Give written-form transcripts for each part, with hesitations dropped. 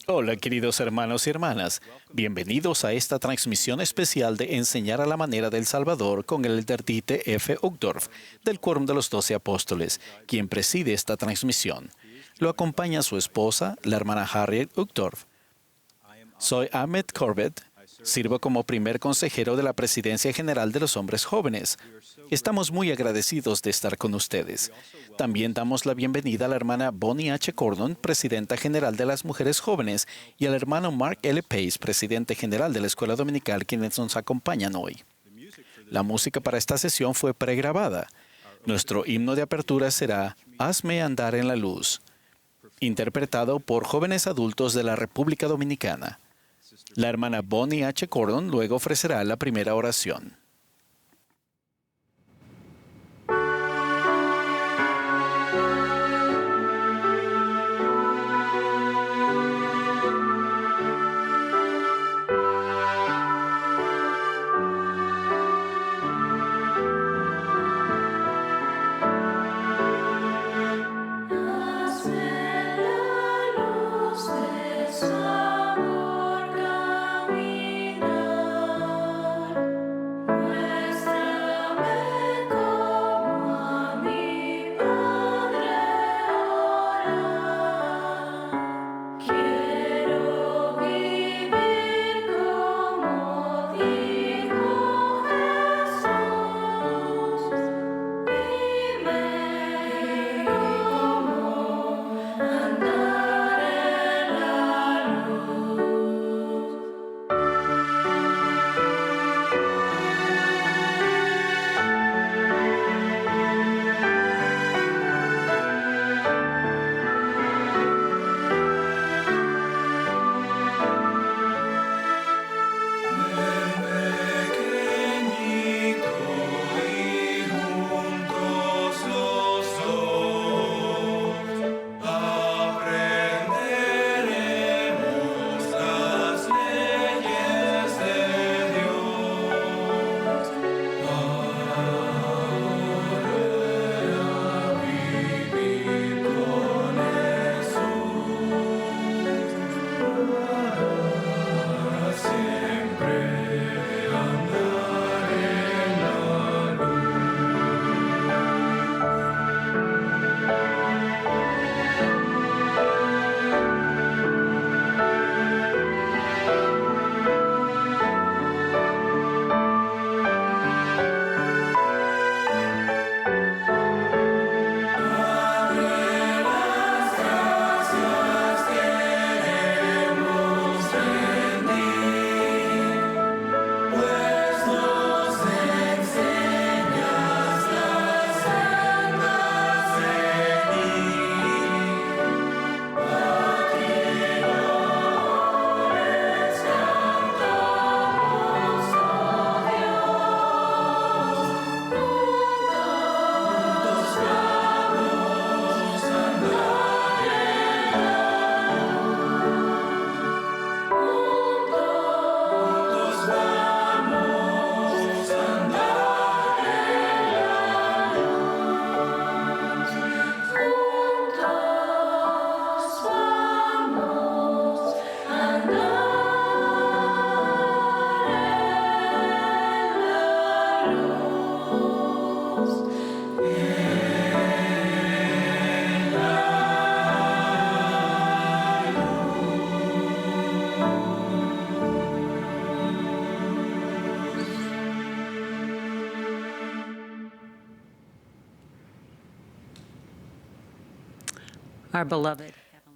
Hola, queridos hermanos y hermanas. Bienvenidos a esta transmisión especial de Enseñar a la Manera del Salvador con el elder Dieter F. Uchtdorf, del Quórum de los 12 Apóstoles, quien preside esta transmisión. Lo acompaña su esposa, la hermana Harriet Uchtdorf. Soy Ahmed Corbett. Sirvo como primer consejero de la Presidencia General de los Hombres Jóvenes. Estamos muy agradecidos de estar con ustedes. También damos la bienvenida a la hermana Bonnie H. Cordon, presidenta general de las Mujeres Jóvenes, y al hermano Mark L. Pace, presidente general de la Escuela Dominical, quienes nos acompañan hoy. La música para esta sesión fue pregrabada. Nuestro himno de apertura será Hazme andar en la luz, interpretado por jóvenes adultos de la República Dominicana. La hermana Bonnie H. Cordon luego ofrecerá la primera oración.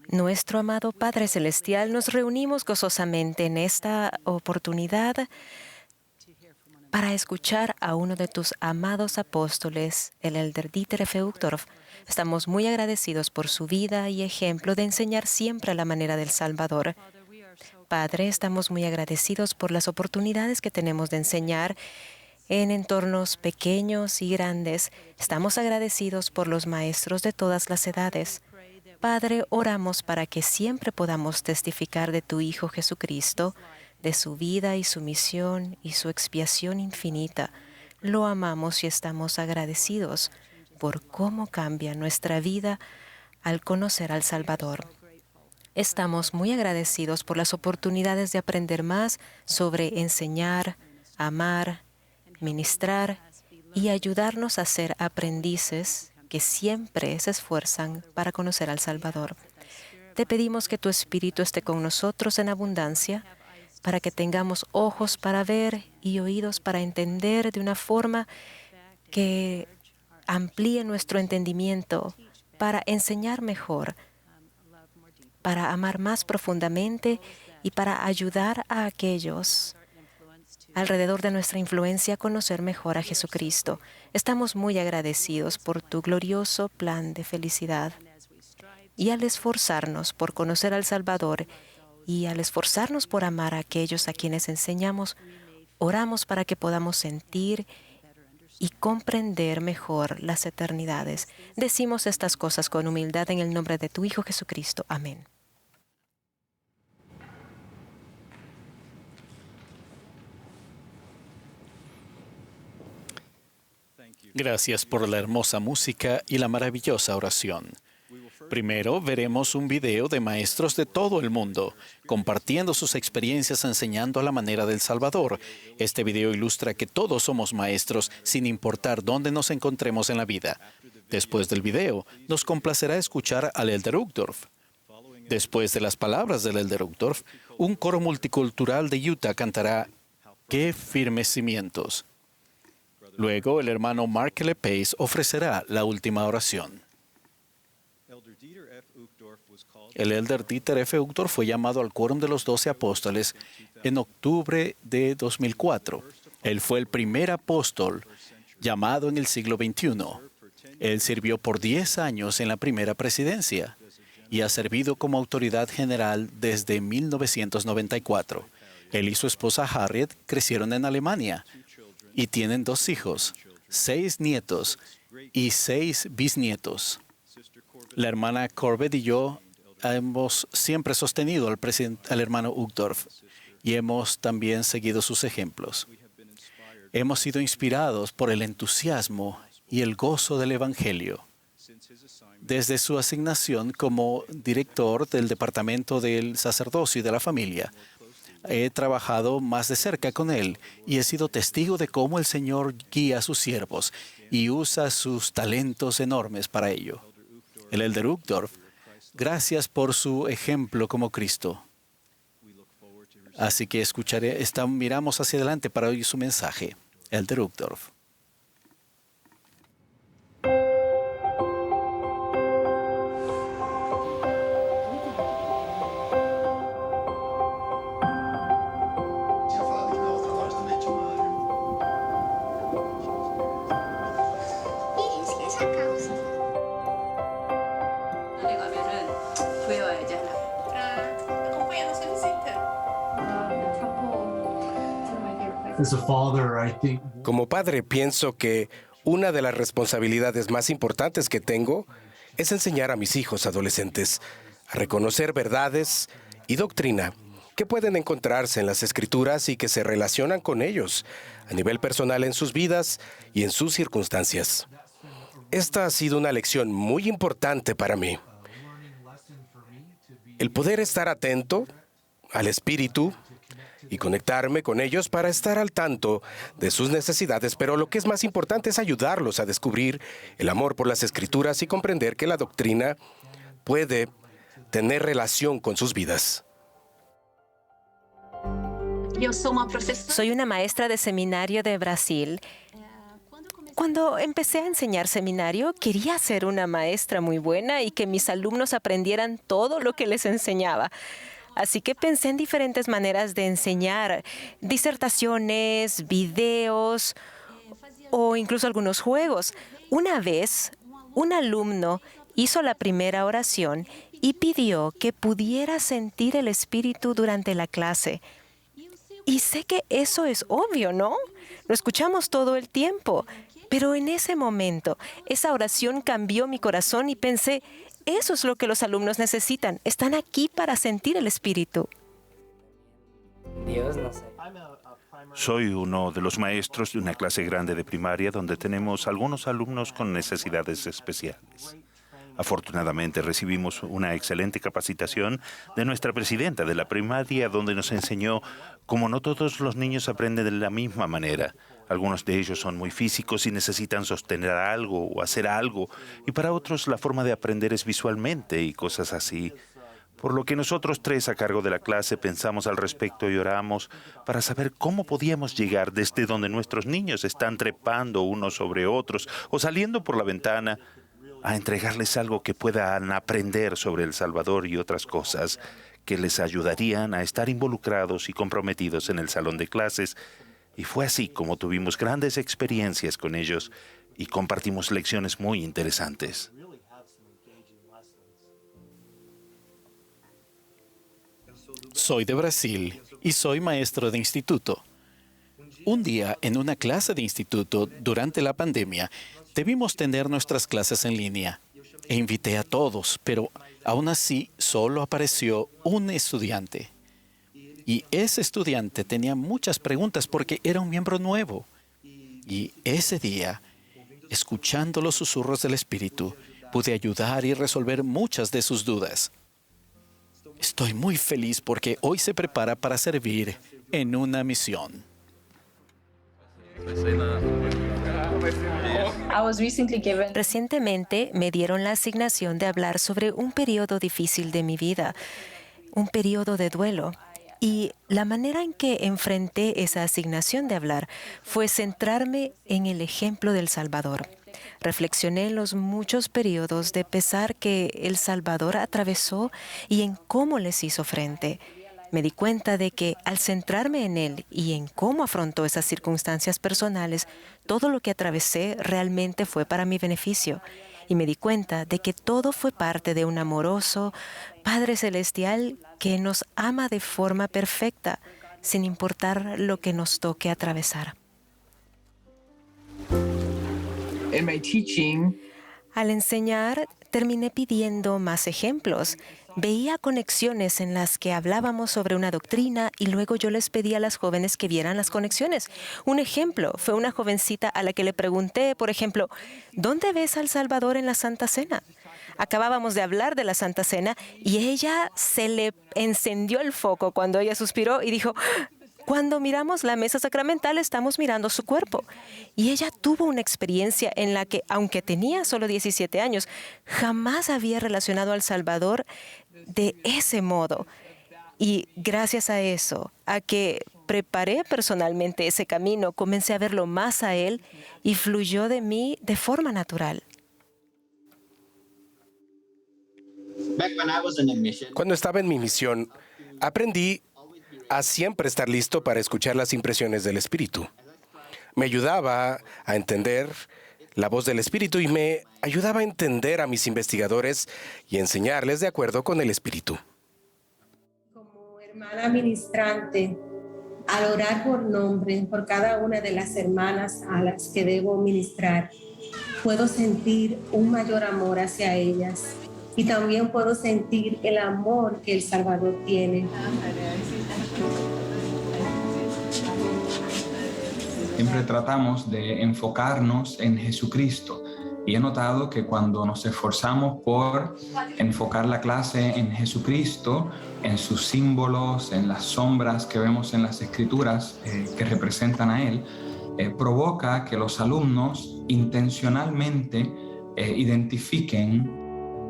Nuestro amado Padre Celestial, nos reunimos gozosamente en esta oportunidad para escuchar a uno de tus amados apóstoles, el elder Dieter F. Uchtdorf. Estamos muy agradecidos por su vida y ejemplo de enseñar siempre a la manera del Salvador. Padre, estamos muy agradecidos por las oportunidades que tenemos de enseñar en entornos pequeños y grandes. Estamos agradecidos por los maestros de todas las edades. Padre, oramos para que siempre podamos testificar de tu Hijo Jesucristo, de su vida y su misión y su expiación infinita. Lo amamos y estamos agradecidos por cómo cambia nuestra vida al conocer al Salvador. Estamos muy agradecidos por las oportunidades de aprender más sobre enseñar, amar, ministrar y ayudarnos a ser aprendices que siempre se esfuerzan para conocer al Salvador. Te pedimos que tu Espíritu esté con nosotros en abundancia para que tengamos ojos para ver y oídos para entender de una forma que amplíe nuestro entendimiento, para enseñar mejor, para amar más profundamente y para ayudar a aquellos alrededor de nuestra influencia a conocer mejor a Jesucristo. Estamos muy agradecidos por tu glorioso plan de felicidad. Y al esforzarnos por conocer al Salvador y al esforzarnos por amar a aquellos a quienes enseñamos, oramos para que podamos sentir y comprender mejor las eternidades. Decimos estas cosas con humildad en el nombre de tu Hijo Jesucristo. Amén. Gracias por la hermosa música y la maravillosa oración. Primero veremos un video de maestros de todo el mundo, compartiendo sus experiencias enseñando a la manera del Salvador. Este video ilustra que todos somos maestros sin importar dónde nos encontremos en la vida. Después del video, nos complacerá escuchar al Elder Uchtdorf. Después de las palabras del Elder Uchtdorf, un coro multicultural de Utah cantará «¡Qué firmes cimientos!». Luego, el hermano Mark L. Pace ofrecerá la última oración. El Elder Dieter F. Uchtdorf fue llamado al Quórum de los 12 Apóstoles en octubre de 2004. Él fue el primer apóstol llamado en el siglo XXI. Él sirvió por 10 años en la primera presidencia y ha servido como autoridad general desde 1994. Él y su esposa Harriet crecieron en Alemania y tienen 2 hijos, 6 nietos y 6 bisnietos. La hermana Corbett y yo hemos siempre sostenido al hermano Uchtdorf y hemos también seguido sus ejemplos. Hemos sido inspirados por el entusiasmo y el gozo del Evangelio. Desde su asignación como director del Departamento del Sacerdocio y de la Familia, he trabajado más de cerca con él y he sido testigo de cómo el Señor guía a sus siervos y usa sus talentos enormes para ello. El Elder Uchtdorf, gracias por su ejemplo como Cristo. Así que miramos hacia adelante para oír su mensaje. Elder Uchtdorf. Como padre, pienso que una de las responsabilidades más importantes que tengo es enseñar a mis hijos adolescentes a reconocer verdades y doctrina que pueden encontrarse en las Escrituras y que se relacionan con ellos a nivel personal en sus vidas y en sus circunstancias. Esta ha sido una lección muy importante para mí. El poder estar atento al Espíritu y conectarme con ellos para estar al tanto de sus necesidades, pero lo que es más importante es ayudarlos a descubrir el amor por las Escrituras y comprender que la doctrina puede tener relación con sus vidas. Soy una maestra de seminario de Brasil. Cuando empecé a enseñar seminario, quería ser una maestra muy buena y que mis alumnos aprendieran todo lo que les enseñaba. Así que pensé en diferentes maneras de enseñar, disertaciones, videos o incluso algunos juegos. Una vez, un alumno hizo la primera oración y pidió que pudiera sentir el Espíritu durante la clase. Y sé que eso es obvio, ¿no? Lo escuchamos todo el tiempo. Pero en ese momento, esa oración cambió mi corazón y pensé, eso es lo que los alumnos necesitan. Están aquí para sentir el Espíritu. Soy uno de los maestros de una clase grande de primaria donde tenemos algunos alumnos con necesidades especiales. Afortunadamente recibimos una excelente capacitación de nuestra presidenta de la primaria, donde nos enseñó cómo no todos los niños aprenden de la misma manera. Algunos de ellos son muy físicos y necesitan sostener algo o hacer algo, y para otros la forma de aprender es visualmente y cosas así. Por lo que nosotros tres a cargo de la clase pensamos al respecto y oramos para saber cómo podíamos llegar desde donde nuestros niños están trepando unos sobre otros o saliendo por la ventana a entregarles algo que puedan aprender sobre El Salvador y otras cosas que les ayudarían a estar involucrados y comprometidos en el salón de clases. Y fue así como tuvimos grandes experiencias con ellos y compartimos lecciones muy interesantes. Soy de Brasil y soy maestro de instituto. Un día, en una clase de instituto, durante la pandemia, debimos tener nuestras clases en línea. E invité a todos, pero aún así solo apareció un estudiante. Y ese estudiante tenía muchas preguntas porque era un miembro nuevo. Y ese día, escuchando los susurros del Espíritu, pude ayudar y resolver muchas de sus dudas. Estoy muy feliz porque hoy se prepara para servir en una misión. Recientemente me dieron la asignación de hablar sobre un periodo difícil de mi vida, un periodo de duelo. Y la manera en que enfrenté esa asignación de hablar fue centrarme en el ejemplo del Salvador. Reflexioné en los muchos periodos de pesar que El Salvador atravesó y en cómo les hizo frente. Me di cuenta de que al centrarme en él y en cómo afrontó esas circunstancias personales, todo lo que atravesé realmente fue para mi beneficio. Y me di cuenta de que todo fue parte de un amoroso Padre Celestial que nos ama de forma perfecta, sin importar lo que nos toque atravesar. Al enseñar, terminé pidiendo más ejemplos. Veía conexiones en las que hablábamos sobre una doctrina y luego yo les pedí a las jóvenes que vieran las conexiones. Un ejemplo fue una jovencita a la que le pregunté, por ejemplo, ¿dónde ves al Salvador en la Santa Cena? Acabábamos de hablar de la Santa Cena y ella se le encendió el foco cuando ella suspiró y dijo, cuando miramos la mesa sacramental estamos mirando su cuerpo. Y ella tuvo una experiencia en la que, aunque tenía solo 17 años, jamás había relacionado al Salvador de ese modo. Y gracias a eso, a que preparé personalmente ese camino, comencé a verlo más a él y fluyó de mí de forma natural. Cuando estaba en mi misión, aprendí a siempre estar listo para escuchar las impresiones del Espíritu. Me ayudaba a entender la voz del Espíritu y me ayudaba a entender a mis investigadores y enseñarles de acuerdo con el Espíritu. Como hermana ministrante, al orar por nombre por cada una de las hermanas a las que debo ministrar, puedo sentir un mayor amor hacia ellas y también puedo sentir el amor que El Salvador tiene. Siempre tratamos de enfocarnos en Jesucristo y he notado que cuando nos esforzamos por enfocar la clase en Jesucristo, en sus símbolos, en las sombras que vemos en las Escrituras que representan a Él, provoca que los alumnos intencionalmente identifiquen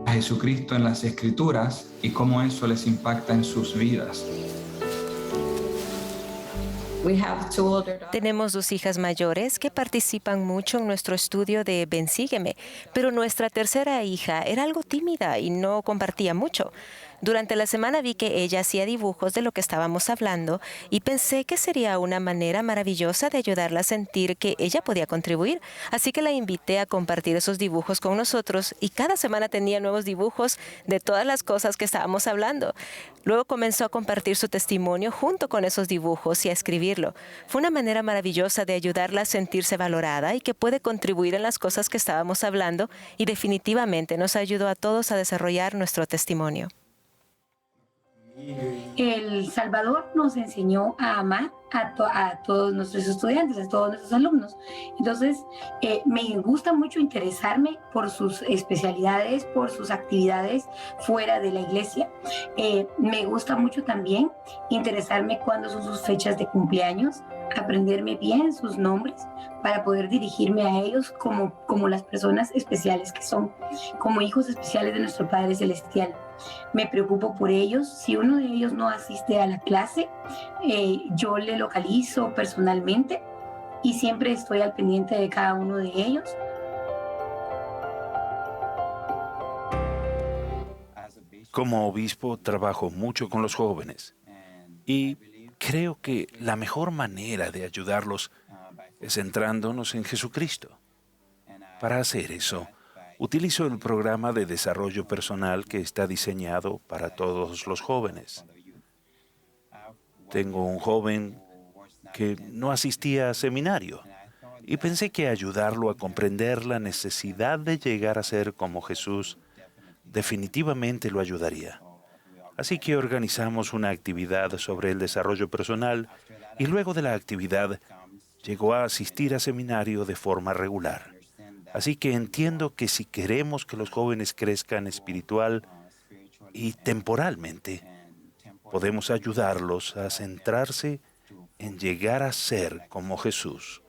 a Jesucristo en las Escrituras y cómo eso les impacta en sus vidas. Tenemos 2 hijas mayores que participan mucho en nuestro estudio de Ven, Sígueme, pero nuestra tercera hija era algo tímida y no compartía mucho. Durante la semana vi que ella hacía dibujos de lo que estábamos hablando y pensé que sería una manera maravillosa de ayudarla a sentir que ella podía contribuir. Así que la invité a compartir esos dibujos con nosotros y cada semana tenía nuevos dibujos de todas las cosas que estábamos hablando. Luego comenzó a compartir su testimonio junto con esos dibujos y a escribirlo. Fue una manera maravillosa de ayudarla a sentirse valorada y que puede contribuir en las cosas que estábamos hablando y definitivamente nos ayudó a todos a desarrollar nuestro testimonio. El Salvador nos enseñó a amar a todos nuestros estudiantes, a todos nuestros alumnos. Entonces, me gusta mucho interesarme por sus especialidades, por sus actividades fuera de la iglesia. Me gusta mucho también interesarme cuándo son sus fechas de cumpleaños, aprenderme bien sus nombres para poder dirigirme a ellos como las personas especiales que son, como hijos especiales de nuestro Padre Celestial. Me preocupo por ellos. Si uno de ellos no asiste a la clase, yo le localizo personalmente y siempre estoy al pendiente de cada uno de ellos. Como obispo trabajo mucho con los jóvenes y creo que la mejor manera de ayudarlos es centrándonos en Jesucristo. Para hacer eso, utilizo el programa de desarrollo personal que está diseñado para todos los jóvenes. Tengo un joven que no asistía a seminario y pensé que ayudarlo a comprender la necesidad de llegar a ser como Jesús definitivamente lo ayudaría. Así que organizamos una actividad sobre el desarrollo personal y luego de la actividad llegó a asistir a seminario de forma regular. Así que entiendo que si queremos que los jóvenes crezcan espiritual y temporalmente, podemos ayudarlos a centrarse en llegar a ser como Jesús.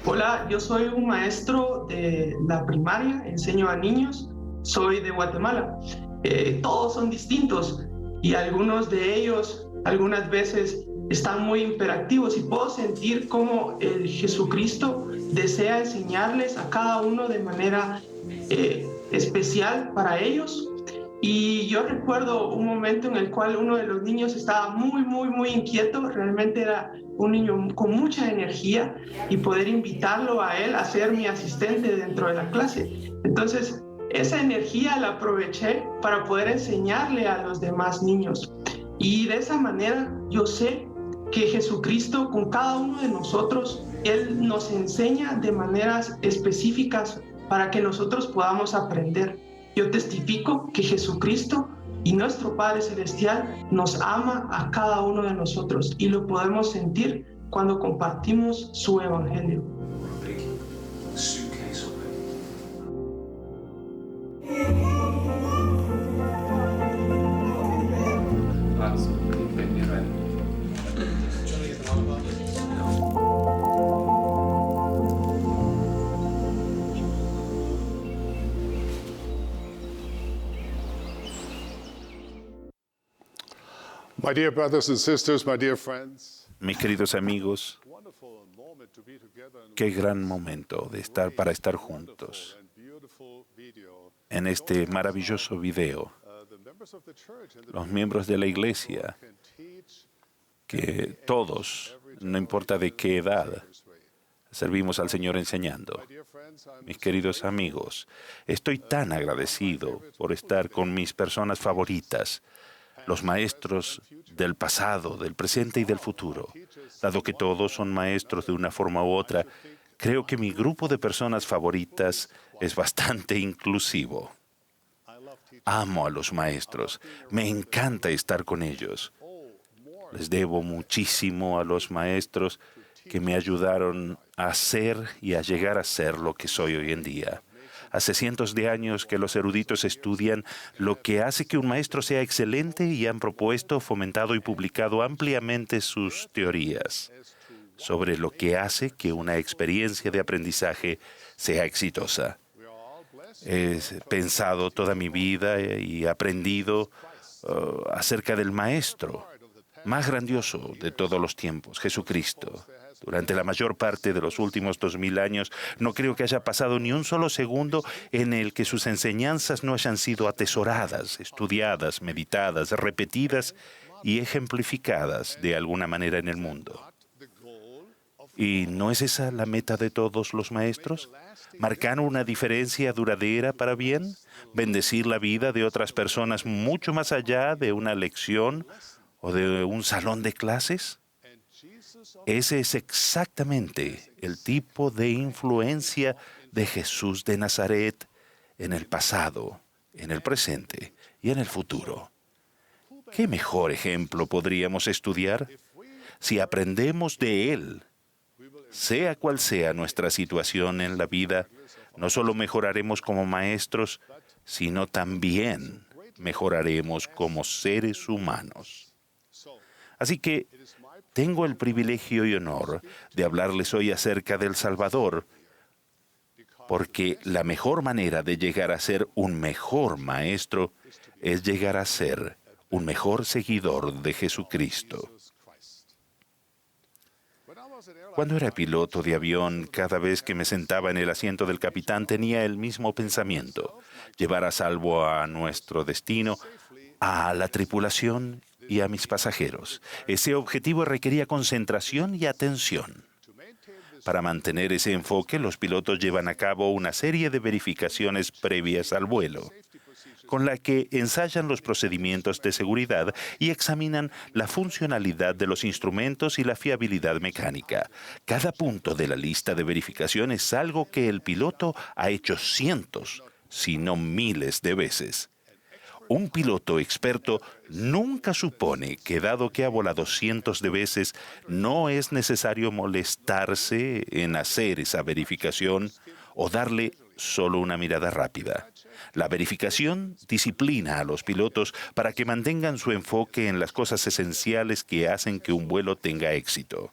Hola, yo soy un maestro de la primaria, enseño a niños, soy de Guatemala. Todos son distintos y algunos de ellos algunas veces están muy hiperactivos y puedo sentir cómo el Jesucristo desea enseñarles a cada uno de manera especial para ellos. Y yo recuerdo un momento en el cual uno de los niños estaba muy inquieto, realmente era un niño con mucha energía y poder invitarlo a él a ser mi asistente dentro de la clase. Entonces, esa energía la aproveché para poder enseñarle a los demás niños. Y de esa manera yo sé que Jesucristo con cada uno de nosotros, Él nos enseña de maneras específicas para que nosotros podamos aprender. Yo testifico que Jesucristo y nuestro Padre Celestial nos ama a cada uno de nosotros y lo podemos sentir cuando compartimos su evangelio. My dear brothers and sisters, my dear friends, Mis queridos amigos, qué gran momento para estar juntos en este maravilloso video. Los miembros de la iglesia, que todos, no importa de qué edad, servimos al Señor enseñando. Mis queridos amigos, estoy tan agradecido por estar con mis personas favoritas, los maestros del pasado, del presente y del futuro. Dado que todos son maestros de una forma u otra, creo que mi grupo de personas favoritas es bastante inclusivo. Amo a los maestros, me encanta estar con ellos. Les debo muchísimo a los maestros que me ayudaron a ser y a llegar a ser lo que soy hoy en día. Hace cientos de años que los eruditos estudian lo que hace que un maestro sea excelente y han propuesto, fomentado y publicado ampliamente sus teorías sobre lo que hace que una experiencia de aprendizaje sea exitosa. He pensado toda mi vida y aprendido acerca del maestro más grandioso de todos los tiempos, Jesucristo. Durante la mayor parte de los últimos 2000 años, no creo que haya pasado ni un solo segundo en el que sus enseñanzas no hayan sido atesoradas, estudiadas, meditadas, repetidas y ejemplificadas de alguna manera en el mundo. ¿Y no es esa la meta de todos los maestros? ¿Marcar una diferencia duradera para bien? ¿Bendecir la vida de otras personas mucho más allá de una lección o de un salón de clases? Ese es exactamente el tipo de influencia de Jesús de Nazaret en el pasado, en el presente y en el futuro. ¿Qué mejor ejemplo podríamos estudiar? Si aprendemos de Él, sea cual sea nuestra situación en la vida, no solo mejoraremos como maestros, sino también mejoraremos como seres humanos. Así que tengo el privilegio y honor de hablarles hoy acerca del Salvador, porque la mejor manera de llegar a ser un mejor maestro es llegar a ser un mejor seguidor de Jesucristo. Cuando era piloto de avión, cada vez que me sentaba en el asiento del capitán tenía el mismo pensamiento: llevar a salvo a nuestro destino, a la tripulación y a mis pasajeros. Ese objetivo requería concentración y atención. Para mantener ese enfoque, los pilotos llevan a cabo una serie de verificaciones previas al vuelo, con la que ensayan los procedimientos de seguridad y examinan la funcionalidad de los instrumentos y la fiabilidad mecánica. Cada punto de la lista de verificación es algo que el piloto ha hecho cientos, si no miles de veces. Un piloto experto nunca supone que, dado que ha volado cientos de veces, no es necesario molestarse en hacer esa verificación o darle solo una mirada rápida. La verificación disciplina a los pilotos para que mantengan su enfoque en las cosas esenciales que hacen que un vuelo tenga éxito.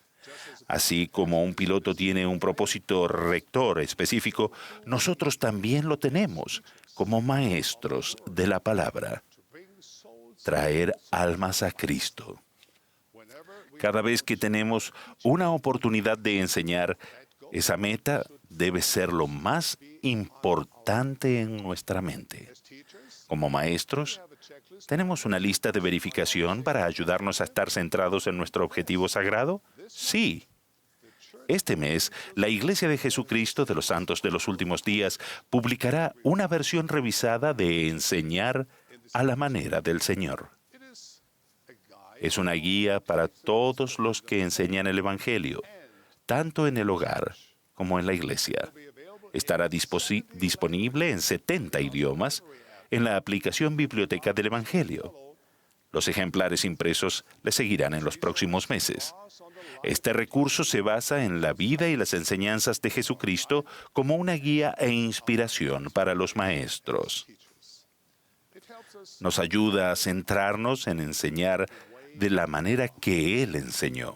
Así como un piloto tiene un propósito rector específico, nosotros también lo tenemos como maestros de la palabra: traer almas a Cristo. Cada vez que tenemos una oportunidad de enseñar, esa meta debe ser lo más importante en nuestra mente. Como maestros, ¿tenemos una lista de verificación para ayudarnos a estar centrados en nuestro objetivo sagrado? Sí. Este mes, la Iglesia de Jesucristo de los Santos de los Últimos Días publicará una versión revisada de Enseñar a la manera del Señor. Es una guía para todos los que enseñan el Evangelio, tanto en el hogar como en la iglesia. Estará disponible en 70 idiomas en la aplicación Biblioteca del Evangelio. Los ejemplares impresos le seguirán en los próximos meses. Este recurso se basa en la vida y las enseñanzas de Jesucristo como una guía e inspiración para los maestros. Nos ayuda a centrarnos en enseñar de la manera que Él enseñó.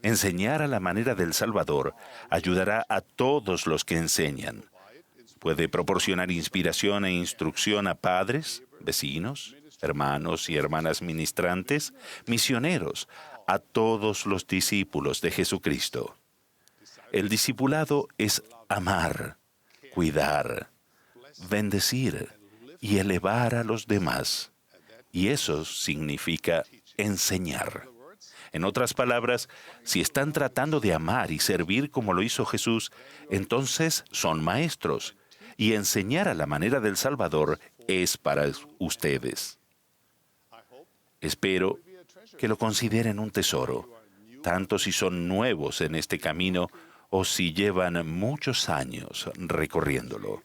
Enseñar a la manera del Salvador ayudará a todos los que enseñan. Puede proporcionar inspiración e instrucción a padres, vecinos, hermanos y hermanas ministrantes, misioneros, a todos los discípulos de Jesucristo. El discipulado es amar, cuidar, bendecir y elevar a los demás. Y eso significa enseñar. En otras palabras, si están tratando de amar y servir como lo hizo Jesús, entonces son maestros. Y enseñar a la manera del Salvador es para ustedes. Espero que lo consideren un tesoro, tanto si son nuevos en este camino o si llevan muchos años recorriéndolo.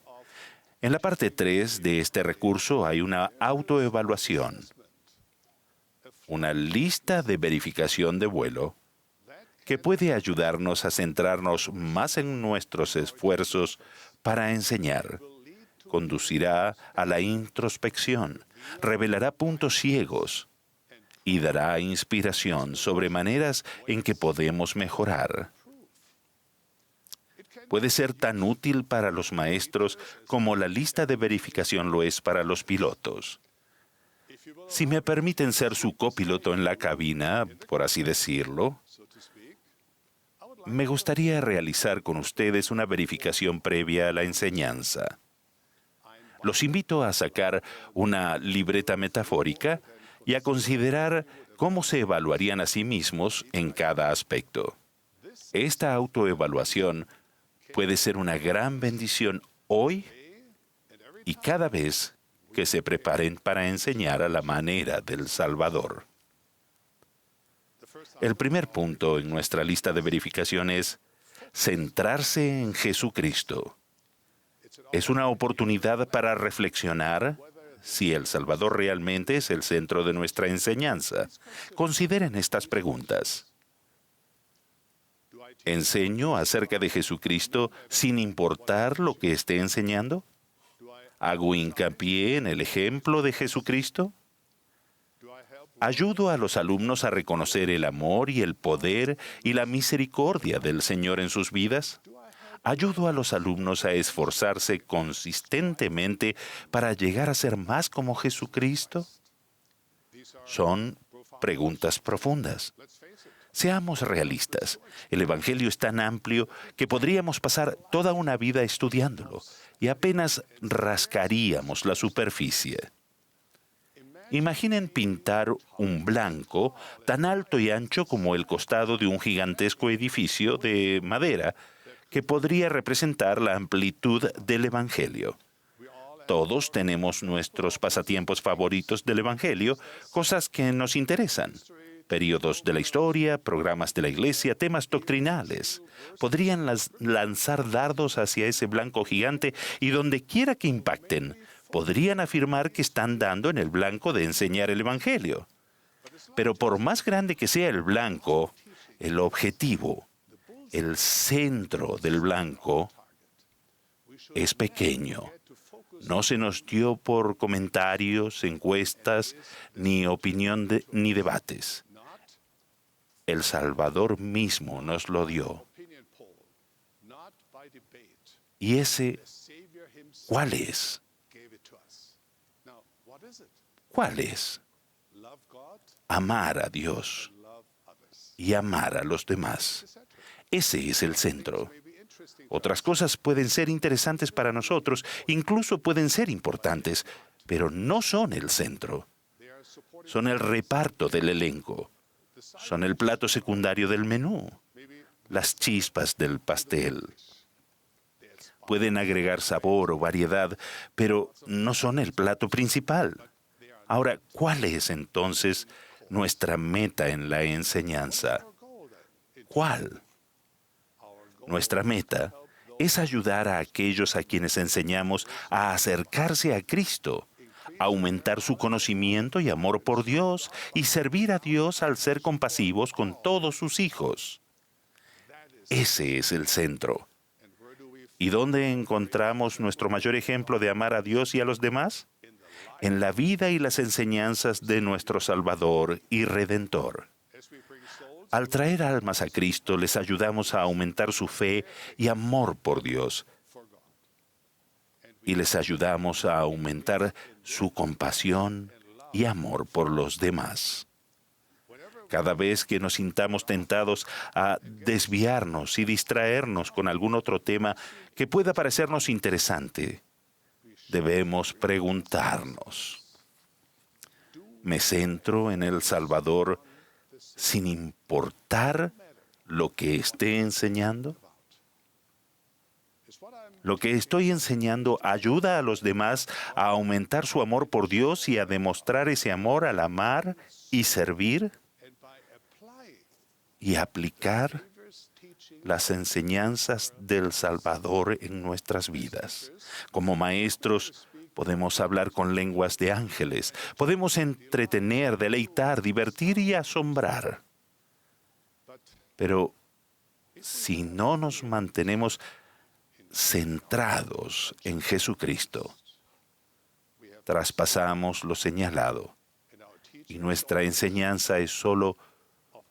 En la parte 3 de este recurso hay una autoevaluación, una lista de verificación de vuelo que puede ayudarnos a centrarnos más en nuestros esfuerzos para enseñar. Conducirá a la introspección, revelará puntos ciegos y dará inspiración sobre maneras en que podemos mejorar. Puede ser tan útil para los maestros como la lista de verificación lo es para los pilotos. Si me permiten ser su copiloto en la cabina, por así decirlo, me gustaría realizar con ustedes una verificación previa a la enseñanza. Los invito a sacar una libreta metafórica y a considerar cómo se evaluarían a sí mismos en cada aspecto. Esta autoevaluación puede ser una gran bendición hoy y cada vez que se preparen para enseñar a la manera del Salvador. El primer punto en nuestra lista de verificación es centrarse en Jesucristo. Es una oportunidad para reflexionar si el Salvador realmente es el centro de nuestra enseñanza. Consideren estas preguntas. ¿Enseño acerca de Jesucristo sin importar lo que esté enseñando? ¿Hago hincapié en el ejemplo de Jesucristo? ¿Ayudo a los alumnos a reconocer el amor y el poder y la misericordia del Señor en sus vidas? ¿Ayudo a los alumnos a esforzarse consistentemente para llegar a ser más como Jesucristo? Son preguntas profundas. Seamos realistas. El Evangelio es tan amplio que podríamos pasar toda una vida estudiándolo y apenas rascaríamos la superficie. Imaginen pintar un blanco tan alto y ancho como el costado de un gigantesco edificio de madera que podría representar la amplitud del Evangelio. Todos tenemos nuestros pasatiempos favoritos del Evangelio, cosas que nos interesan. Períodos de la historia, programas de la iglesia, temas doctrinales. Podrían lanzar dardos hacia ese blanco gigante y donde quiera que impacten, podrían afirmar que están dando en el blanco de enseñar el Evangelio. Pero por más grande que sea el blanco, el objetivo, el centro del blanco, es pequeño. No se nos dio por comentarios, encuestas, ni opinión ni debates. El Salvador mismo nos lo dio. ¿Y ese cuál es? ¿Cuál es? Amar a Dios y amar a los demás. Ese es el centro. Otras cosas pueden ser interesantes para nosotros, incluso pueden ser importantes, pero no son el centro. Son el reparto del elenco. Son el plato secundario del menú. Las chispas del pastel. Pueden agregar sabor o variedad, pero no son el plato principal. Ahora, ¿cuál es entonces nuestra meta en la enseñanza? ¿Cuál? Nuestra meta es ayudar a aquellos a quienes enseñamos a acercarse a Cristo, a aumentar su conocimiento y amor por Dios y servir a Dios al ser compasivos con todos sus hijos. Ese es el centro. ¿Y dónde encontramos nuestro mayor ejemplo de amar a Dios y a los demás? En la vida y las enseñanzas de nuestro Salvador y Redentor. Al traer almas a Cristo, les ayudamos a aumentar su fe y amor por Dios. Y les ayudamos a aumentar su compasión y amor por los demás. Cada vez que nos sintamos tentados a desviarnos y distraernos con algún otro tema que pueda parecernos interesante, debemos preguntarnos: ¿me centro en el Salvador sin importar lo que esté enseñando? ¿Lo que estoy enseñando ayuda a los demás a aumentar su amor por Dios y a demostrar ese amor al amar y servir y aplicar las enseñanzas del Salvador en nuestras vidas? Como maestros, podemos hablar con lenguas de ángeles, podemos entretener, deleitar, divertir y asombrar. Pero si no nos mantenemos centrados en Jesucristo, traspasamos lo señalado y nuestra enseñanza es solo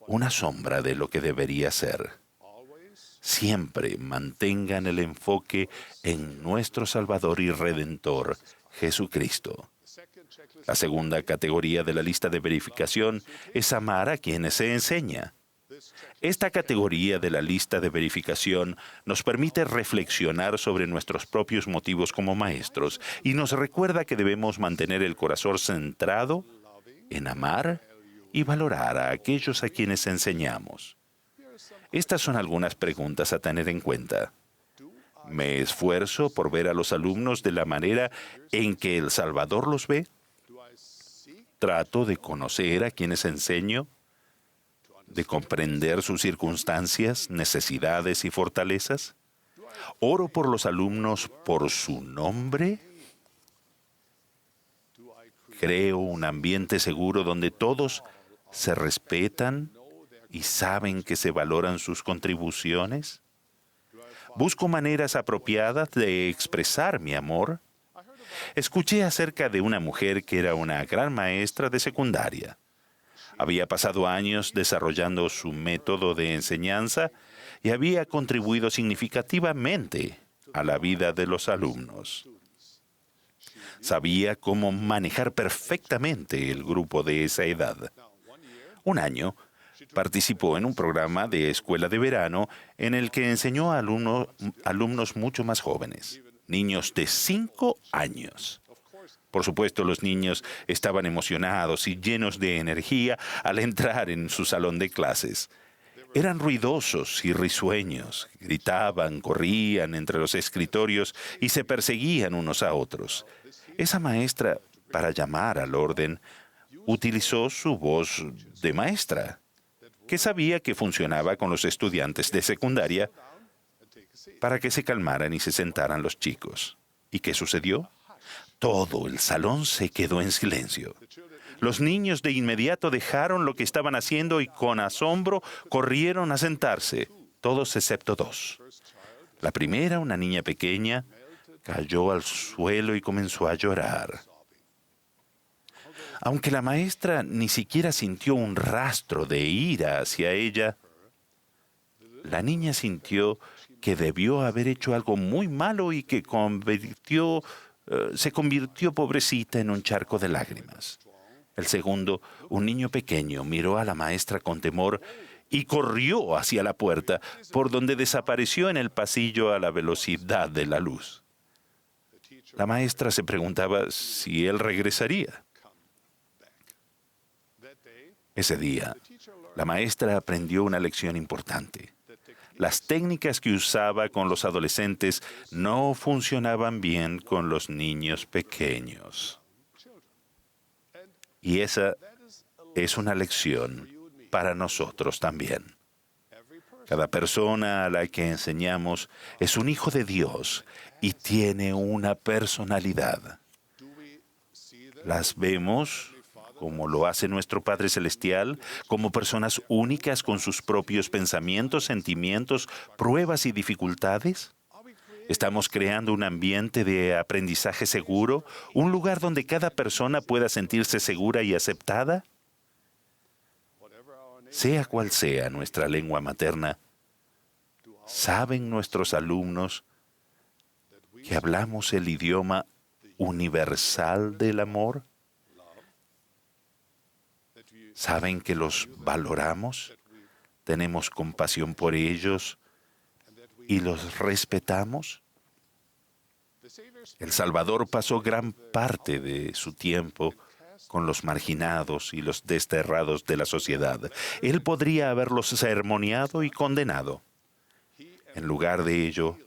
una sombra de lo que debería ser. Siempre mantengan el enfoque en nuestro Salvador y Redentor, Jesucristo. La segunda categoría de la lista de verificación es amar a quienes se enseña. Esta categoría de la lista de verificación nos permite reflexionar sobre nuestros propios motivos como maestros y nos recuerda que debemos mantener el corazón centrado en amar y valorar a aquellos a quienes enseñamos. Estas son algunas preguntas a tener en cuenta. ¿Me esfuerzo por ver a los alumnos de la manera en que el Salvador los ve? ¿Trato de conocer a quienes enseño? ¿De comprender sus circunstancias, necesidades y fortalezas? ¿Oro por los alumnos por su nombre? Creo un ambiente seguro donde todos se respetan y saben que se valoran sus contribuciones. Busco maneras apropiadas de expresar mi amor. Escuché acerca de una mujer que era una gran maestra de secundaria. Había pasado años desarrollando su método de enseñanza y había contribuido significativamente a la vida de los alumnos. Sabía cómo manejar perfectamente el grupo de esa edad. Un año participó en un programa de escuela de verano en el que enseñó a alumnos mucho más jóvenes, niños de 5 años. Por supuesto, los niños estaban emocionados y llenos de energía al entrar en su salón de clases. Eran ruidosos y risueños, gritaban, corrían entre los escritorios y se perseguían unos a otros. Esa maestra, para llamar al orden, utilizó su voz de maestra, que sabía que funcionaba con los estudiantes de secundaria, para que se calmaran y se sentaran los chicos. ¿Y qué sucedió? Todo el salón se quedó en silencio. Los niños de inmediato dejaron lo que estaban haciendo y con asombro corrieron a sentarse, todos excepto 2. La primera, una niña pequeña, cayó al suelo y comenzó a llorar. Aunque la maestra ni siquiera sintió un rastro de ira hacia ella, la niña sintió que debió haber hecho algo muy malo y que se convirtió, pobrecita, en un charco de lágrimas. El segundo, un niño pequeño, miró a la maestra con temor y corrió hacia la puerta, por donde desapareció en el pasillo a la velocidad de la luz. La maestra se preguntaba si él regresaría. Ese día, la maestra aprendió una lección importante. Las técnicas que usaba con los adolescentes no funcionaban bien con los niños pequeños. Y esa es una lección para nosotros también. Cada persona a la que enseñamos es un hijo de Dios y tiene una personalidad. Las vemos, como lo hace nuestro Padre Celestial, como personas únicas con sus propios pensamientos, sentimientos, pruebas y dificultades. ¿Estamos creando un ambiente de aprendizaje seguro? ¿Un lugar donde cada persona pueda sentirse segura y aceptada? Sea cual sea nuestra lengua materna, ¿saben nuestros alumnos que hablamos el idioma universal del amor? ¿Saben que los valoramos? ¿Tenemos compasión por ellos y los respetamos? El Salvador pasó gran parte de su tiempo con los marginados y los desterrados de la sociedad. Él podría haberlos sermoneado y condenado. En lugar de ello,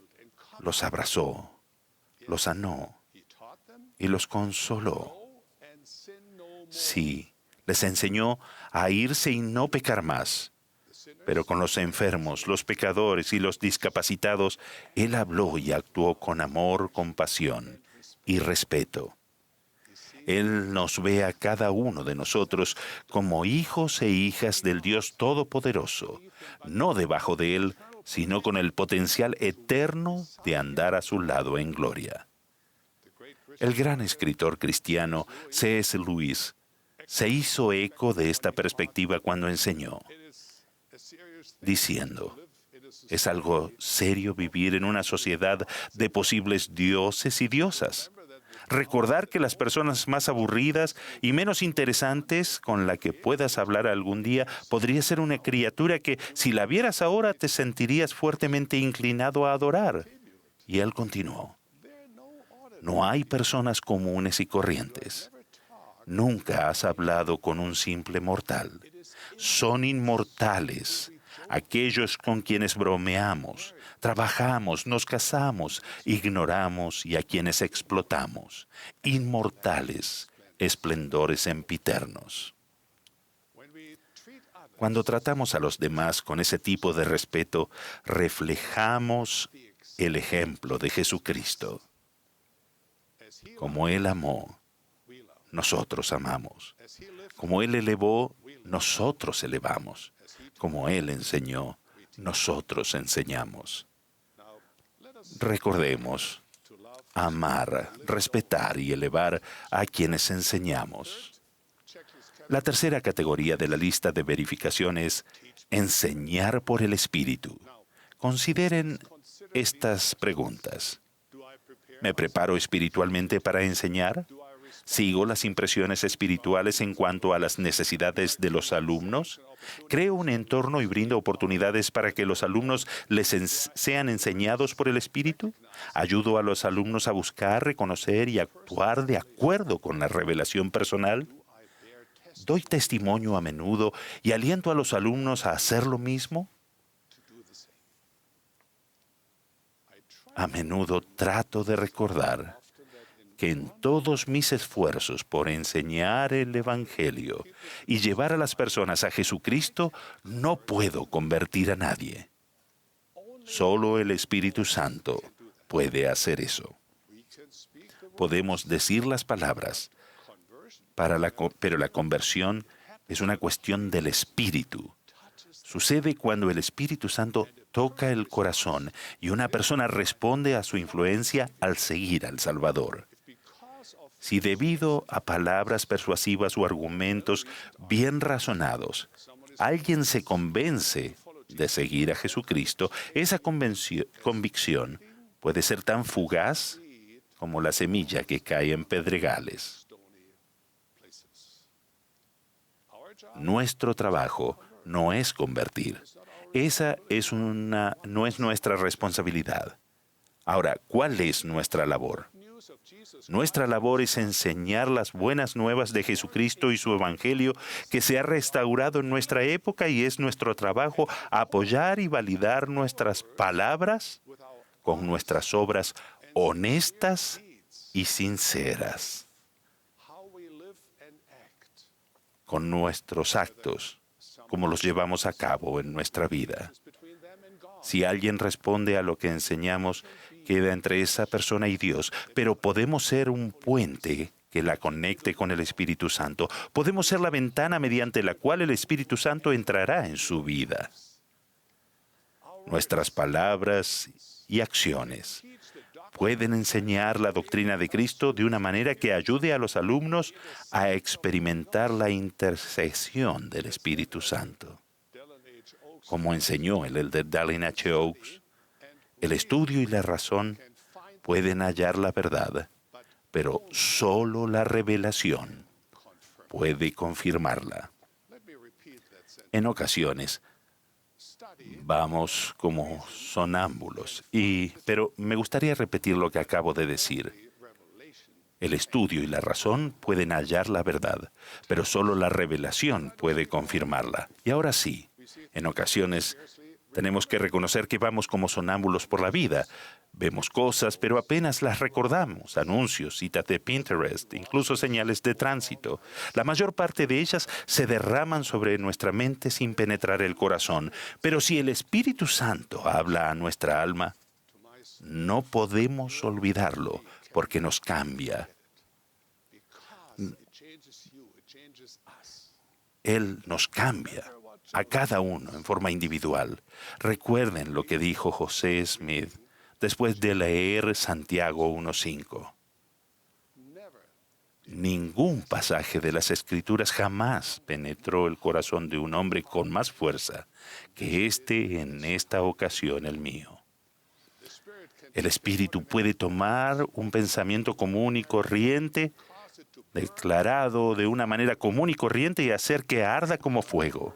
los abrazó, los sanó y los consoló. Sí, les enseñó a irse y no pecar más. Pero con los enfermos, los pecadores y los discapacitados, Él habló y actuó con amor, compasión y respeto. Él nos ve a cada uno de nosotros como hijos e hijas del Dios Todopoderoso, no debajo de Él, sino con el potencial eterno de andar a su lado en gloria. El gran escritor cristiano C.S. Lewis se hizo eco de esta perspectiva cuando enseñó, diciendo: es algo serio vivir en una sociedad de posibles dioses y diosas. Recordar que las personas más aburridas y menos interesantes con la que puedas hablar algún día podría ser una criatura que, si la vieras ahora, te sentirías fuertemente inclinado a adorar. Y él continuó: no hay personas comunes y corrientes. Nunca has hablado con un simple mortal. Son inmortales. Aquellos con quienes bromeamos, trabajamos, nos casamos, ignoramos y a quienes explotamos. Inmortales, esplendores sempiternos. Cuando tratamos a los demás con ese tipo de respeto, reflejamos el ejemplo de Jesucristo. Como Él amó, nosotros amamos. Como Él elevó, nosotros elevamos. Como Él enseñó, nosotros enseñamos. Recordemos amar, respetar y elevar a quienes enseñamos. La tercera categoría de la lista de verificación es enseñar por el Espíritu. Consideren estas preguntas. ¿Me preparo espiritualmente para enseñar? ¿Sigo las impresiones espirituales en cuanto a las necesidades de los alumnos? ¿Creo un entorno y brindo oportunidades para que los alumnos sean enseñados por el Espíritu? ¿Ayudo a los alumnos a buscar, reconocer y actuar de acuerdo con la revelación personal? ¿Doy testimonio a menudo y aliento a los alumnos a hacer lo mismo? A menudo trato de recordar que en todos mis esfuerzos por enseñar el Evangelio y llevar a las personas a Jesucristo, no puedo convertir a nadie. Solo el Espíritu Santo puede hacer eso. Podemos decir las palabras, pero la conversión es una cuestión del Espíritu. Sucede cuando el Espíritu Santo toca el corazón y una persona responde a su influencia al seguir al Salvador. Si debido a palabras persuasivas o argumentos bien razonados, alguien se convence de seguir a Jesucristo, esa convicción puede ser tan fugaz como la semilla que cae en pedregales. Nuestro trabajo no es convertir. Esa no es nuestra responsabilidad. Ahora, ¿cuál es nuestra labor? Nuestra labor es enseñar las buenas nuevas de Jesucristo y su Evangelio que se ha restaurado en nuestra época, y es nuestro trabajo apoyar y validar nuestras palabras con nuestras obras honestas y sinceras, con nuestros actos, como los llevamos a cabo en nuestra vida. Si alguien responde a lo que enseñamos, queda entre esa persona y Dios, pero podemos ser un puente que la conecte con el Espíritu Santo. Podemos ser la ventana mediante la cual el Espíritu Santo entrará en su vida. Nuestras palabras y acciones pueden enseñar la doctrina de Cristo de una manera que ayude a los alumnos a experimentar la intercesión del Espíritu Santo. Como enseñó el elder Dallin H. Oaks, el estudio y la razón pueden hallar la verdad, pero solo la revelación puede confirmarla. En ocasiones, vamos como sonámbulos, pero me gustaría repetir lo que acabo de decir. El estudio y la razón pueden hallar la verdad, pero solo la revelación puede confirmarla. Y ahora sí, en ocasiones tenemos que reconocer que vamos como sonámbulos por la vida. Vemos cosas, pero apenas las recordamos. Anuncios, citas de Pinterest, incluso señales de tránsito. La mayor parte de ellas se derraman sobre nuestra mente sin penetrar el corazón. Pero si el Espíritu Santo habla a nuestra alma, no podemos olvidarlo, porque nos cambia. Él nos cambia a cada uno en forma individual. Recuerden lo que dijo José Smith después de leer Santiago 1:5. Ningún pasaje de las Escrituras jamás penetró el corazón de un hombre con más fuerza que en esta ocasión el mío. El Espíritu puede tomar un pensamiento común y corriente, declarado de una manera común y corriente, y hacer que arda como fuego.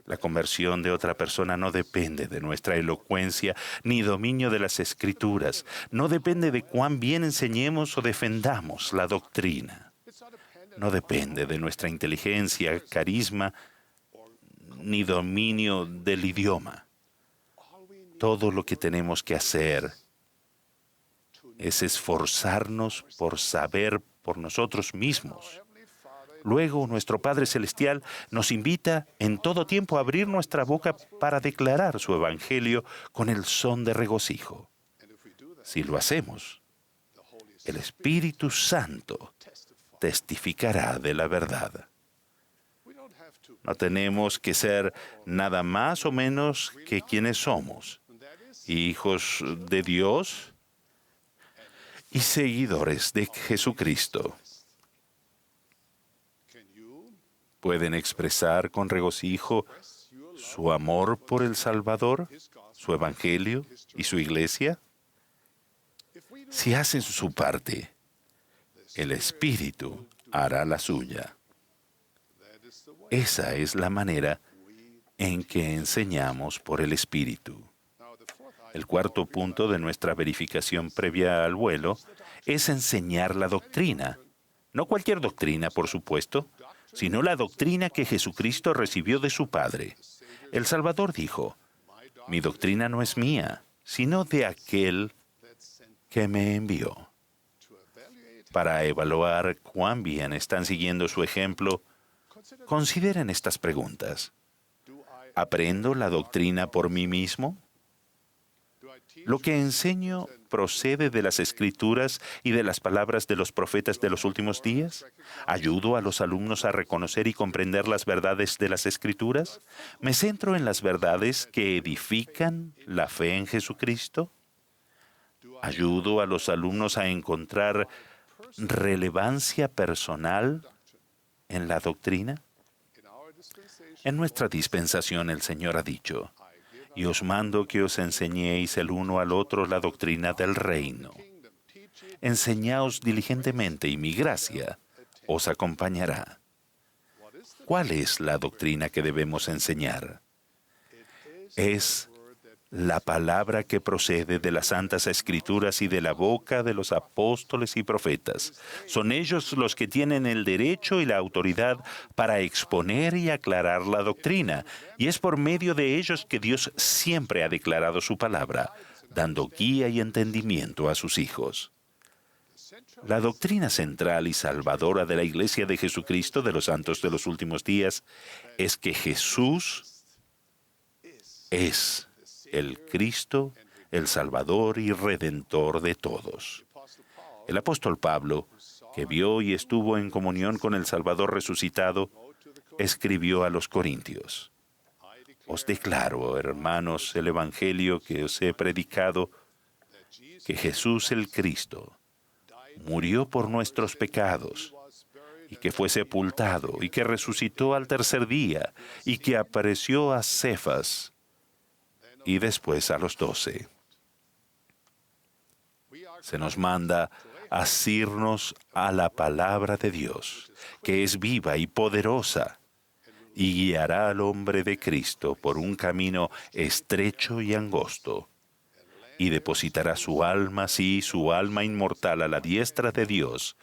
La conversión de otra persona no depende de nuestra elocuencia ni dominio de las Escrituras. No depende de cuán bien enseñemos o defendamos la doctrina. No depende de nuestra inteligencia, carisma, ni dominio del idioma. Todo lo que tenemos que hacer es esforzarnos por saber por nosotros mismos. Luego, nuestro Padre Celestial nos invita en todo tiempo a abrir nuestra boca para declarar su Evangelio con el son de regocijo. Si lo hacemos, el Espíritu Santo testificará de la verdad. No tenemos que ser nada más o menos que quienes somos, hijos de Dios y seguidores de Jesucristo. ¿Pueden expresar con regocijo su amor por el Salvador, su Evangelio y su Iglesia? Si hacen su parte, el Espíritu hará la suya. Esa es la manera en que enseñamos por el Espíritu. El cuarto punto de nuestra verificación previa al vuelo es enseñar la doctrina. No cualquier doctrina, por supuesto, sino la doctrina que Jesucristo recibió de su Padre. El Salvador dijo: mi doctrina no es mía, sino de aquel que me envió. Para evaluar cuán bien están siguiendo su ejemplo, consideren estas preguntas. ¿Aprendo la doctrina por mí mismo? ¿Lo que enseño procede de las Escrituras y de las palabras de los profetas de los últimos días? ¿Ayudo a los alumnos a reconocer y comprender las verdades de las Escrituras? ¿Me centro en las verdades que edifican la fe en Jesucristo? ¿Ayudo a los alumnos a encontrar relevancia personal en la doctrina? En nuestra dispensación el Señor ha dicho: y os mando que os enseñéis el uno al otro la doctrina del reino. Enseñaos diligentemente y mi gracia os acompañará. ¿Cuál es la doctrina que debemos enseñar? Es la palabra que procede de las Santas Escrituras y de la boca de los apóstoles y profetas. Son ellos los que tienen el derecho y la autoridad para exponer y aclarar la doctrina, y es por medio de ellos que Dios siempre ha declarado su palabra, dando guía y entendimiento a sus hijos. La doctrina central y salvadora de la Iglesia de Jesucristo de los Santos de los Últimos Días es que Jesús es el Cristo, el Salvador y Redentor de todos. El apóstol Pablo, que vio y estuvo en comunión con el Salvador resucitado, escribió a los Corintios: os declaro, hermanos, el Evangelio que os he predicado, que Jesús el Cristo murió por nuestros pecados, y que fue sepultado, y que resucitó al tercer día, y que apareció a Cefas, y después a los 12. Se nos manda a asirnos a la palabra de Dios, que es viva y poderosa, y guiará al hombre de Cristo por un camino estrecho y angosto, y depositará su alma, sí, su alma inmortal a la diestra de Dios,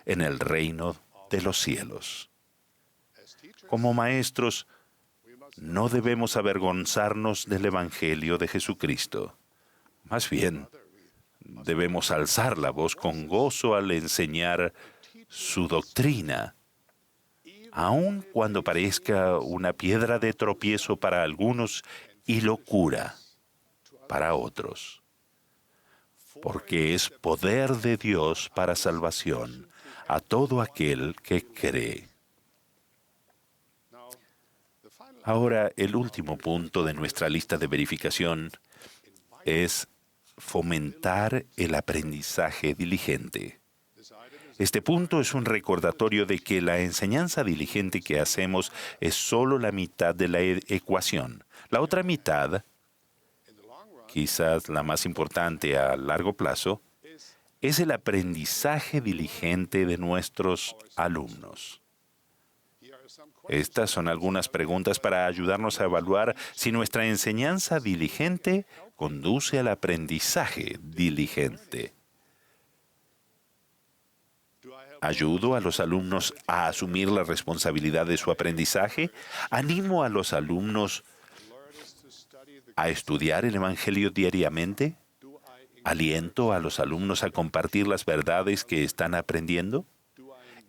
en el reino de los cielos. Como maestros, no debemos avergonzarnos del Evangelio de Jesucristo. Más bien, debemos alzar la voz con gozo al enseñar su doctrina, aun cuando parezca una piedra de tropiezo para algunos y locura para otros, porque es poder de Dios para salvación a todo aquel que cree. Ahora, el último punto de nuestra lista de verificación es fomentar el aprendizaje diligente. Este punto es un recordatorio de que la enseñanza diligente que hacemos es solo la mitad de la ecuación. La otra mitad, quizás la más importante a largo plazo, es el aprendizaje diligente de nuestros alumnos. Estas son algunas preguntas para ayudarnos a evaluar si nuestra enseñanza diligente conduce al aprendizaje diligente. ¿Ayudo a los alumnos a asumir la responsabilidad de su aprendizaje? ¿Animo a los alumnos a estudiar el Evangelio diariamente? ¿Aliento a los alumnos a compartir las verdades que están aprendiendo?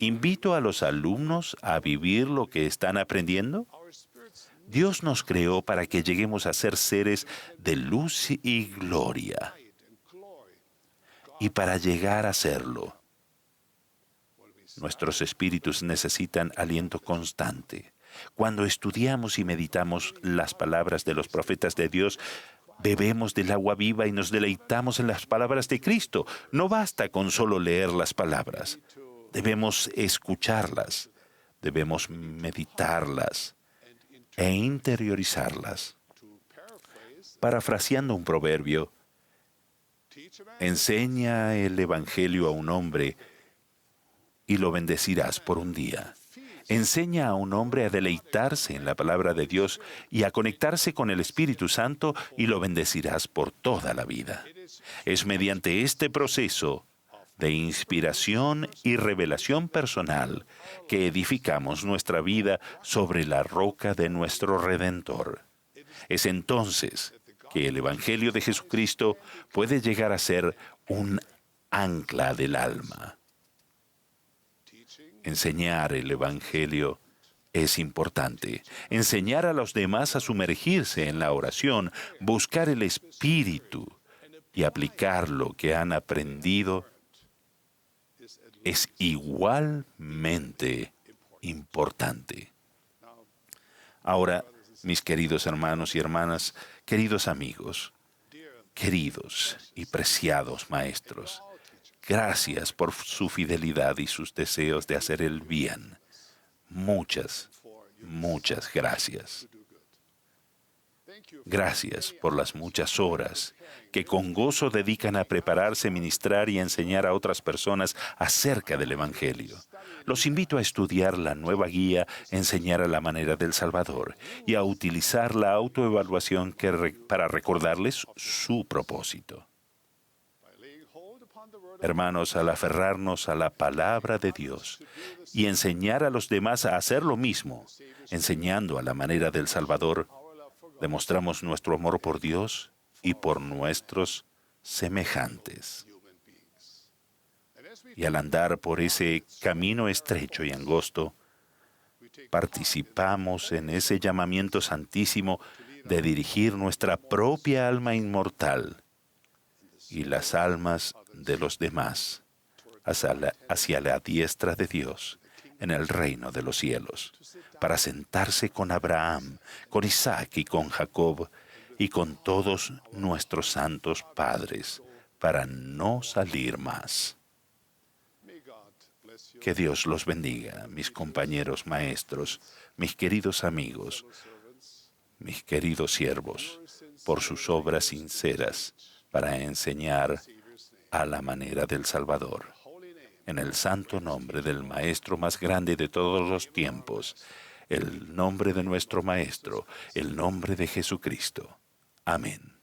¿Invito a los alumnos a vivir lo que están aprendiendo? Dios nos creó para que lleguemos a ser seres de luz y gloria. Y para llegar a serlo, Nuestros espíritus necesitan aliento constante. Cuando estudiamos y meditamos las palabras de los profetas de Dios, bebemos del agua viva y nos deleitamos en las palabras de Cristo. No basta con solo leer las palabras. Debemos escucharlas, debemos meditarlas e interiorizarlas. Parafraseando un proverbio, enseña el Evangelio a un hombre y lo bendecirás por un día. Enseña a un hombre a deleitarse en la palabra de Dios y a conectarse con el Espíritu Santo y lo bendecirás por toda la vida. Es mediante este proceso de inspiración y revelación personal que edificamos nuestra vida sobre la roca de nuestro Redentor. Es entonces que el Evangelio de Jesucristo puede llegar a ser un ancla del alma. Enseñar el Evangelio es importante. Enseñar a los demás a sumergirse en la oración, buscar el Espíritu y aplicar lo que han aprendido es igualmente importante. Ahora, mis queridos hermanos y hermanas, queridos amigos, queridos y preciados maestros, gracias por su fidelidad y sus deseos de hacer el bien. Muchas, muchas gracias. Gracias por las muchas horas que con gozo dedican a prepararse, ministrar y enseñar a otras personas acerca del Evangelio. Los invito a estudiar la nueva guía Enseñar a la manera del Salvador y a utilizar la autoevaluación para recordarles su propósito. Hermanos, al aferrarnos a la palabra de Dios y enseñar a los demás a hacer lo mismo, enseñando a la manera del Salvador, demostramos nuestro amor por Dios y por nuestros semejantes. Y al andar por ese camino estrecho y angosto, participamos en ese llamamiento santísimo de dirigir nuestra propia alma inmortal y las almas de los demás hacia la diestra de Dios en el reino de los cielos, para sentarse con Abraham, con Isaac y con Jacob y con todos nuestros santos padres, para no salir más. Que Dios los bendiga, mis compañeros maestros, mis queridos amigos, mis queridos siervos, por sus obras sinceras para enseñar a la manera del Salvador. En el santo nombre del Maestro más grande de todos los tiempos, el nombre de nuestro Maestro, el nombre de Jesucristo. Amén.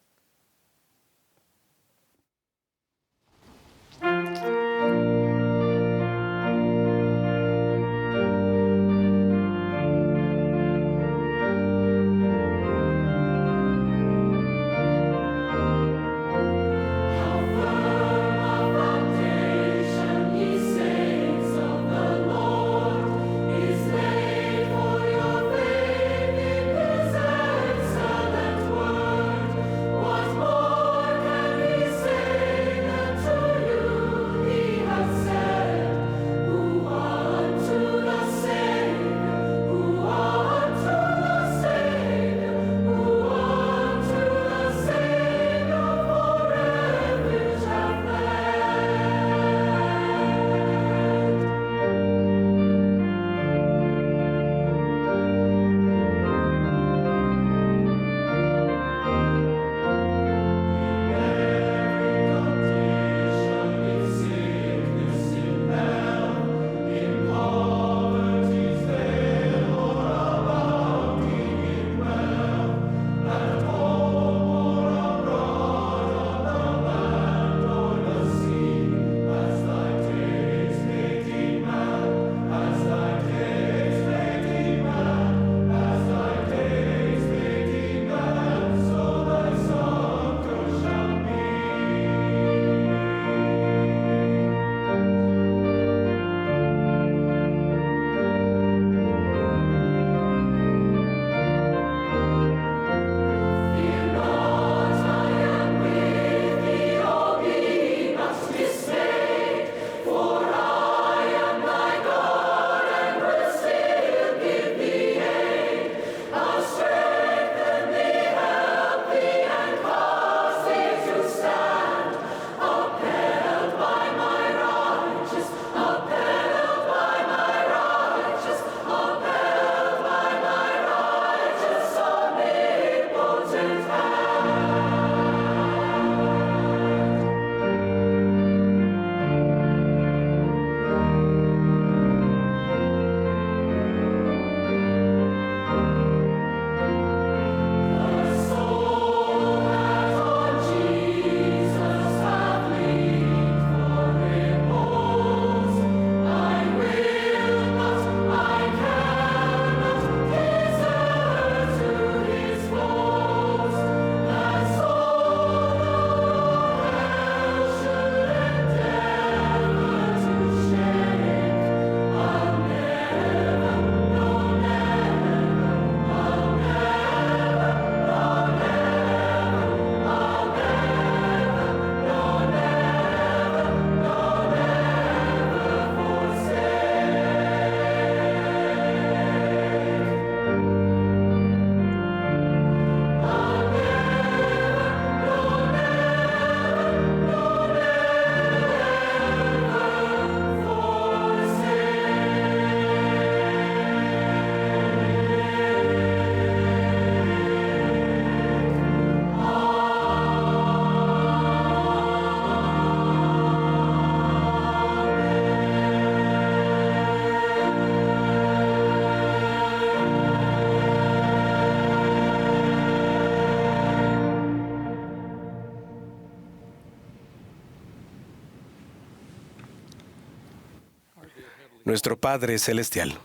Nuestro Padre Celestial,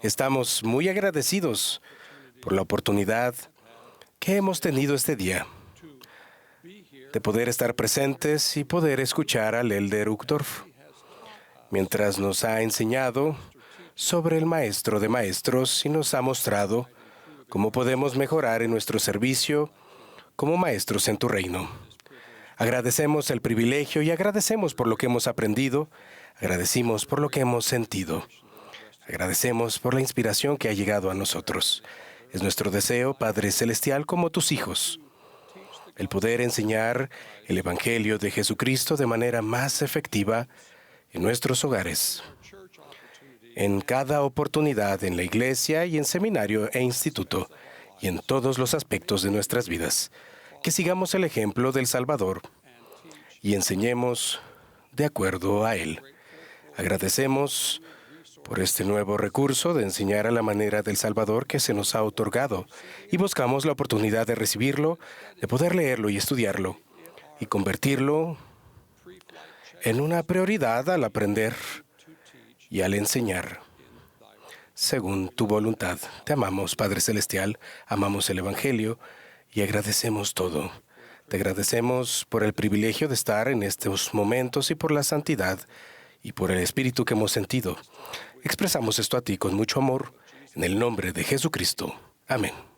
estamos muy agradecidos por la oportunidad que hemos tenido este día de poder estar presentes y poder escuchar al Elder Uchtdorf mientras nos ha enseñado sobre el Maestro de Maestros y nos ha mostrado cómo podemos mejorar en nuestro servicio como maestros en tu reino. Agradecemos el privilegio y agradecemos por lo que hemos aprendido, agradecimos por lo que hemos sentido, agradecemos por la inspiración que ha llegado a nosotros. Es nuestro deseo, Padre Celestial, como tus hijos, el poder enseñar el Evangelio de Jesucristo de manera más efectiva en nuestros hogares, en cada oportunidad en la iglesia y en seminario e instituto, y en todos los aspectos de nuestras vidas. Que sigamos el ejemplo del Salvador y enseñemos de acuerdo a Él. Agradecemos por este nuevo recurso de enseñar a la manera del Salvador que se nos ha otorgado y buscamos la oportunidad de recibirlo, de poder leerlo y estudiarlo y convertirlo en una prioridad al aprender y al enseñar, según tu voluntad. Te amamos, Padre Celestial, amamos el Evangelio y agradecemos todo. Te agradecemos por el privilegio de estar en estos momentos y por la santidad y por el espíritu que hemos sentido. Expresamos esto a ti con mucho amor, en el nombre de Jesucristo. Amén.